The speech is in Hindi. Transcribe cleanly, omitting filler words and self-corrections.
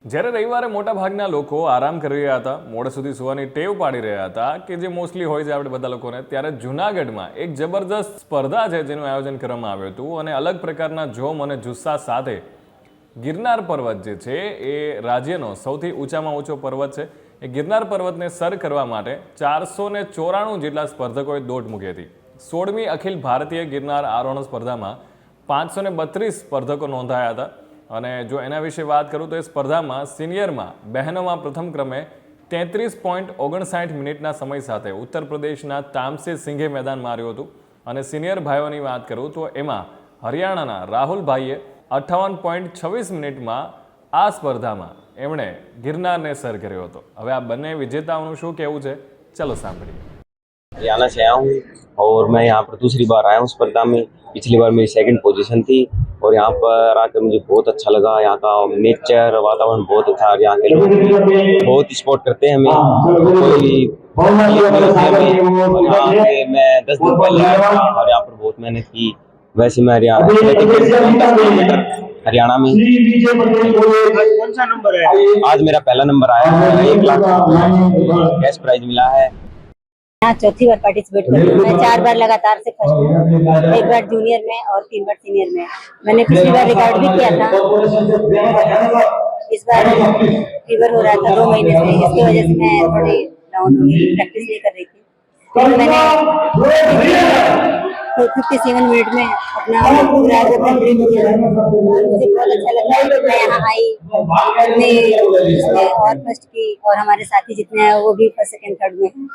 જ્યારે રવિવારે મોટાભાગના લોકો આરામ કરી રહ્યા હતા, મોડે સુધી સૂવાની ટેવ પાડી રહ્યા હતા કે જે મોસ્ટલી હોય છે આપણે બધા લોકોને, ત્યારે જૂનાગઢમાં એક જબરદસ્ત સ્પર્ધા છે જેનું આયોજન કરવામાં આવ્યું હતું અને અલગ પ્રકારના જોમ અને જુસ્સા સાથે ગિરનાર પર્વત જે છે એ રાજ્યનો સૌથી ઊંચામાં ઊંચો પર્વત છે. એ ગિરનાર પર્વતને સર કરવા માટે 494 જેટલા સ્પર્ધકોએ દોડ મૂકી હતી. 16મી અખિલ ભારતીય ગિરનાર આરોહણ સ્પર્ધામાં 532 સ્પર્ધકો નોંધાયા હતા. અને જો એના વિશે વાત કરું તો એ સ્પર્ધામાં સિનિયરમાં બહેનોમાં પ્રથમ ક્રમે 33.59 મિનિટના સમય સાથે ઉત્તર પ્રદેશના તામસે સિંઘે મેદાન માર્યું હતું. અને સિનિયર ભાઈઓની વાત કરું તો એમાં હરિયાણાના રાહુલભાઈએ 58.26 મિનિટમાં આ સ્પર્ધામાં એમણે ગિરનારને સર કર્યો હતો. હવે આ બંને વિજેતાઓનું શું કહેવું છે, ચલો સાંભળીએ. हरियाणा से आया हूँ और मैं यहाँ पर दूसरी बार आया हूँ स्पर्धा में। पिछली बार मेरी सेकंड पोजीशन थी और यहाँ पर आकर मुझे बहुत अच्छा लगा। यहाँ का नेचर वातावरण बहुत अच्छा है। यहाँ के लोग भी बहुत सपोर्ट करते हैं हमें, कोई तकलीफ नहीं होती हमें। और यहाँ पे मैं 10 दिन पहले आया था और यहाँ पर बहुत मेहनत की। वैसे मैं हरियाणा में कौन सा नंबर है? आज मेरा पहला नंबर आया है, 1 लाख कैश प्राइज मिला है। यहाँ चौथी बार पार्टिसिपेट कर रही हूँ। मैं 4 बार लगातार से फर्स्ट हूँ, 1 बार जूनियर में और 3 बार सीनियर में। मैंने पिछली बार रिकॉर्ड भी किया था। इस बार फीवर हो रहा था 2 महीने से, इसकी वजह से मैं थोड़ी डाउन हो गई, प्रैक्टिस नहीं कर रही थी। फिर मैंने 57 मिनट में अपना पूरा कंप्लीट किया और मुझे बहुत अच्छा लगा। मैं यहाँ आई, हमने और फर्स्ट की और हमारे साथी जितने हैं वो भी फर्स्ट सेकंड थर्ड में हैं।